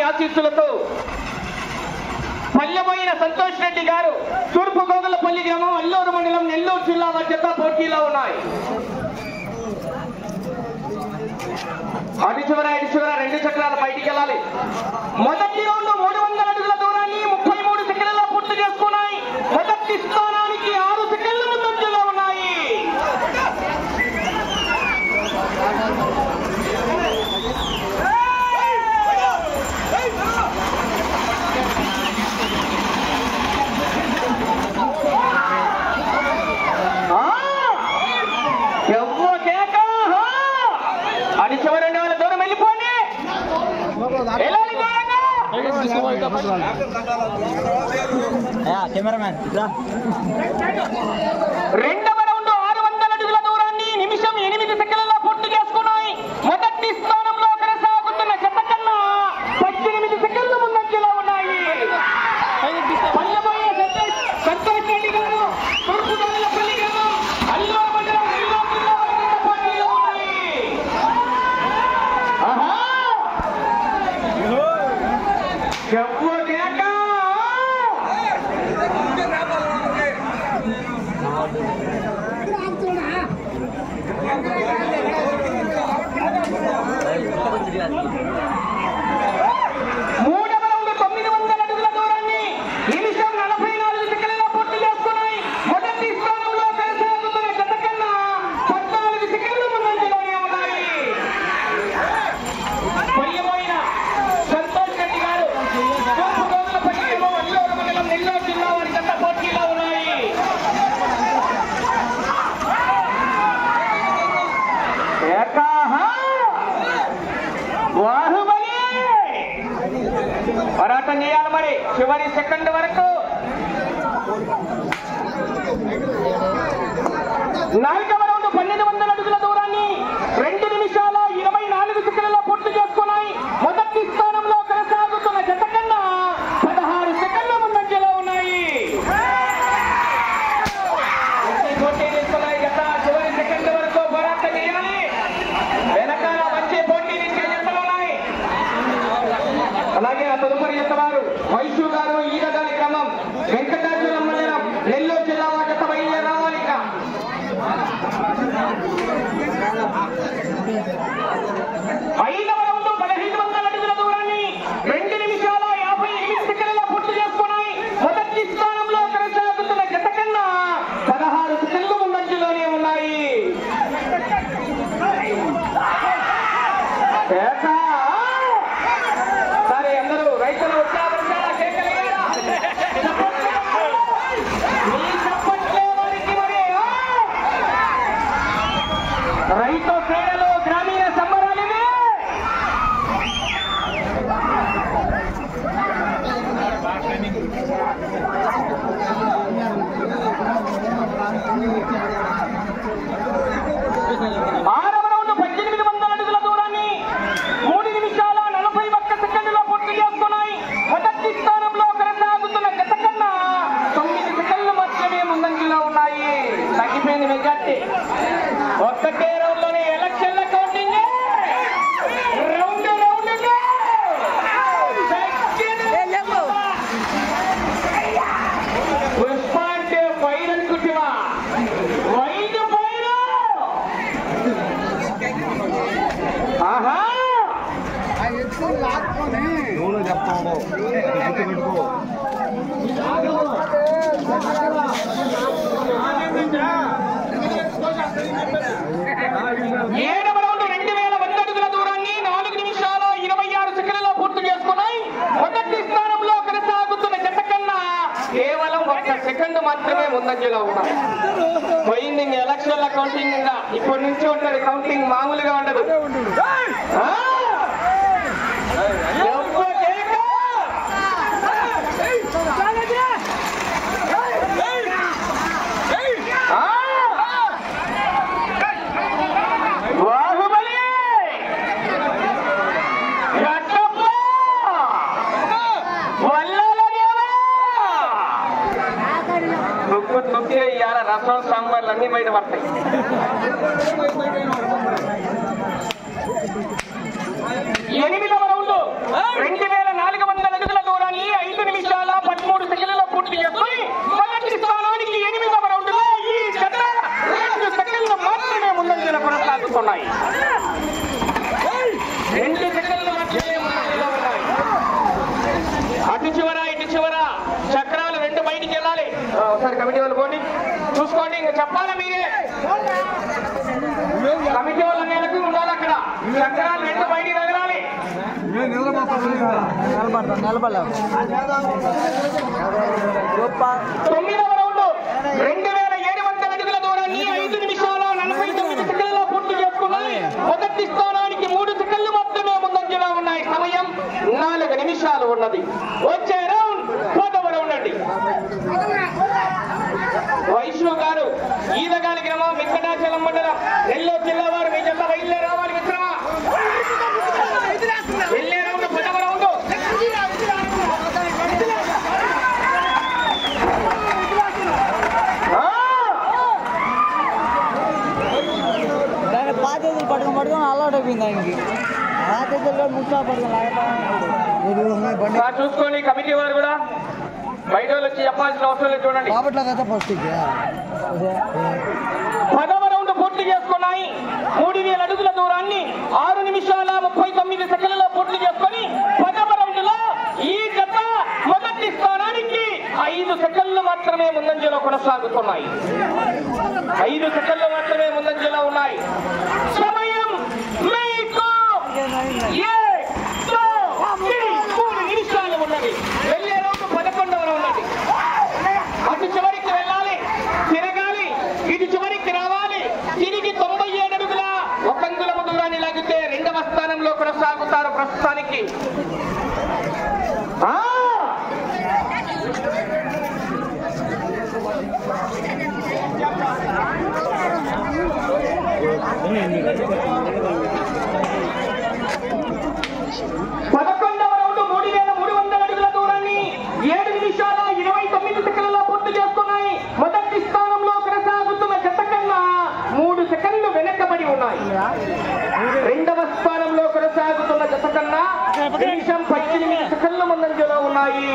ఆశీస్సులతో పల్లెపోయిన సంతోష్ రెడ్డి గారు తూర్పు గోగులపల్లి గ్రామం అల్లూరు మండలం నెల్లూరు జిల్లా మధ్యత పోటీలో ఉన్నాయి. అటు చివర రెండు చక్రాలు బయటికి వెళ్ళాలి. మొదటి రౌండ్ 300 అడుగుల దూరాన్ని 33 సెకండ్లలో పూర్తి చేసుకున్నాయి. మొదటి స్థానానికి 6 సెకండ్ల ముందంజలో ఉన్నాయి. అటు చివర 2 వేల దూరం వెళ్ళిపోండి. రెండవ రౌండ్ 600 అడుగుల దూరాన్ని నిమిషం 8 సెకండ్లలో పూర్తి చేసుకున్నాయి. మొదటి స్థానంలో కొనసాగుతున్న జత కన్నా 18 సెకండ్ల ముందంజలో ఉన్నాయి. పల్లెపోయే సంతోష్ రెడ్డి గారు తూర్పు గోగులపల్లి గ్రామం అల్లూరు మండలం నెల్లూరు జిల్లా పోటీలో ఉన్నాయి. మూడవ రౌండ్ 900 అడుగుల దూరాన్ని నిమిషం 44 సెకండ్లలో పూర్తి చేసుకున్నాయి. మొదటి స్థానంలో కొనసాగుతున్న జత కన్నా 14 సెకండ్ల ముందంజలోనే ఉన్నాయి. పల్లెపోయిన సంతోష్ రెడ్డి గారు తూర్పు గోగులపల్లి గ్రామం అల్లూరు మండలం నెల్లూరు జిల్లా వారి జత పోటీలో ఉన్నాయి. పోరాటం చేయాలి మరి చివరి సెకండ్ వరకు. 4వ రౌండ్ 1200 అడుగుల దూరాన్ని 2 నిమిషాల 24 సెకండ్లలో పూర్తి చేసుకున్నాయి. మొదటి స్థానంలో కొనసాగుతున్న జత కన్నా 16 సెకండ్ల ముందంజలో ఉన్నాయి. పోటీ తీసుకున్నాయి జత చివరి సెకండ్ వరకు పోరాటం చేయాలి. వెనకాల మంచి పోటీ ఇచ్చే జతలు ఉన్నాయి. అలాగే ఆ తదుపరి జత వారు వైశ్యు గారు ఈదగాలి క్రమం వెంకటాచలం మండలం నెల్లూరు జిల్లా జత బయలుదేరి రావాలి. ఇక 5వ రౌండ్ 1500 అడుగుల దూరాన్ని 2 నిమిషాల 58 సెకండ్లలో పూర్తి చేసుకున్నాయి. మొదటి స్థానంలో కొనసాగుతున్న జత కన్నా 16 సెకండ్ల ముందంజలోనే ఉన్నాయి. సరే అందరూ రైతులు ఉత్సాహపరచాలా కేకలేయాలా? రైతు సేనలు గ్రామీణ సంబరాలివి. ఆరవ రౌండ్ 1800 అడుగుల దూరాన్ని 3 నిమిషాల 41 సెకండ్లలో పూర్తి చేసుకున్నాయి. మొదటి స్థానంలో కొనసాగుతున్న జత కన్నా 9 సెకండ్లు మాత్రమే ముందంజలో ఉన్నాయి. తగ్గిపోయింది మెజార్టీ. ఒక్కటే రౌండ్ లోనే ఎలక్షన్ల కౌంటింగ్ రౌండ్ పుష్ప అంటే ఫైర్ అనుకుంటున్నా. వైద్య ఫైర్. ఆహా చెప్తాను. 7వ రౌండ్ 2100 అడుగుల దూరాన్ని 4 నిమిషాల 26 సెకండ్లలో పూర్తి చేసుకున్నాయి. మొదటి స్థానంలో కొనసాగుతున్న జత కన్నా కేవలం 1 సెకండ్ మాత్రమే ముందంజలో ఉన్నాయి. పోయింది ఎలక్షన్ల కౌంటింగ్. ఇప్పటి నుంచి ఉంటుంది కౌంటింగ్, మామూలుగా ఉండదు. రసం సాంబార్లు అన్ని బయట పడతాయి. 8వ రౌండ్ 2040 ఒకసారి కమిటీ వాళ్ళు పోండి చూసుకోండి. ఇంకా చెప్పాలా మీరే? కమిటీ వాళ్ళ నేలకు ఉండాలి. అక్కడ చక్రాలు రెండు బయటికి తగలాలి. నిలబడలేము. 9వ రౌండ్ 2700 అడుగుల దూరాన్ని 5 నిమిషాల 49 సెకండ్లలో పూర్తి చేసుకున్నాయి. మొదటి స్థానానికి 3 సెకండ్లు మాత్రమే ముందంజలో ఉన్నాయి. సమయం 4 నిమిషాలు ఉన్నది. వచ్చే రౌండ్ 10వ రౌండ్ అండి. వైష్ణవ్ గారు ఈదగాలి గ్రామం వెంకటాచలం మండలం నెల్లూరు జిల్లా వారు మీ జత బయలుదేరి రావాలి మిత్రమా. వెళ్ళే రౌండ్ 10వ రౌండ్. పాతేజీలు పట్టుకొని అలవాటు అయిపోయింది ఆయనకి. పాతేజీలు ముచ్చా పట్టుకొని చూసుకోండి. కమిటీ వారు కూడా బయట వచ్చి చెప్పాల్సిన అవసరం లేదు. చూడండి, 10వ రౌండ్ పూర్తి చేసుకున్నాయి. 3000 అడుగుల దూరాన్ని 6 నిమిషాల 39 సెకండ్లలో పూర్తి చేసుకొని 10వ రౌండ్ లో ఈ జత మొదటి స్థానానికి 5 సెకండ్లు మాత్రమే ముందంజలో కొనసాగుతున్నాయి. 5 సెకండ్లు మాత్రమే ముందంజలో ఉన్నాయి. సమయం మీకు 3 నిమిషాలు ఉన్నది. వెళ్ళే రౌండ్ 11వ రౌండ్ అండి. అటు చివరికి వెళ్ళాలి, తిరగాలి, ఇటు చివరికి రావాలి. తిరిగి 97 అడుగుల 1 అంగుళం దూరాన్ని లాగితే 2వ స్థానంలో కొనసాగుతారు ప్రస్తుతానికి. పదకొండవ రౌండ్ 3300 అడుగుల దూరాన్ని 7 నిమిషాల 29 సెకండ్లలో పూర్తి చేసుకున్నాయి. మొదటి స్థానంలో కొనసాగుతున్న జత కన్నా 3 సెకండ్లు వెనకబడి ఉన్నాయి. 2వ స్థానంలో కొనసాగుతున్న జత కన్నా నిమిషం 18 సెకండ్ల ముందంజలో ఉన్నాయి.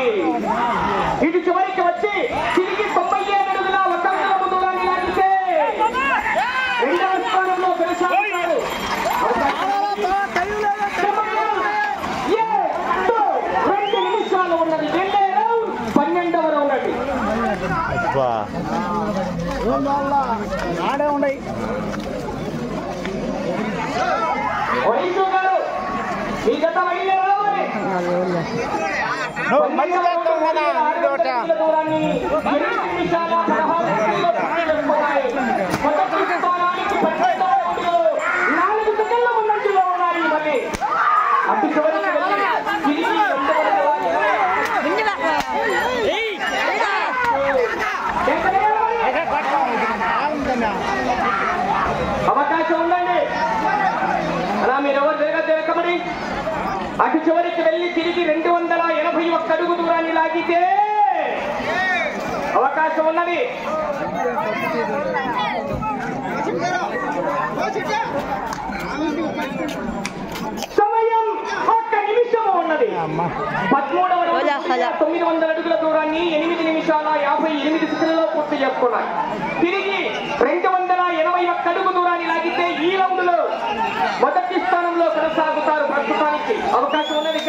ఇటు చివరికి వచ్చి తిరిగి 97 అడుగుల 1 అంగుళం దూరాన్ని లాగితే 2వ స్థానంలో కొనసాగుతారు. 2 నిమిషాలు ఉన్నది. వెళ్ళే రౌండ్ 12వ రౌండ్ అండి. ఆడే ఉన్నాయి. వైష్ణవ్ గారు మీ జత బయలుదేరి రావాలి. దూరాన్ని 8 నిమిషాల 16 సెకండ్లలో పూర్తి చేసుకున్నాయి. మొదటి స్థానానికి 12వ రౌండ్లో 4 సెకండ్ల ముందంజలో ఉన్నాయి. మళ్ళీ అటు చివరికి వెళ్ళి తిరిగి 2వ అవకాశం ఉందండి. అలా మీరెవరు తిరగబడి అటు చివరికి వెళ్ళి తిరిగి 281 అడుగు దూరాన్ని లాగితే అవకాశం ఉన్నది. సమయం 1 నిమిషము ఉన్నది. 13వ రౌండ్ 900 అడుగుల దూరాన్ని 8 నిమిషాల 58 సెకండ్లలో పూర్తి చేసుకున్నాయి. తిరిగి 281 అడుగు దూరాన్ని లాగితే ఈ రౌండ్ లో మొదటి స్థానంలో కొనసాగుతారు ప్రస్తుతానికి. అవకాశం ఉన్నది.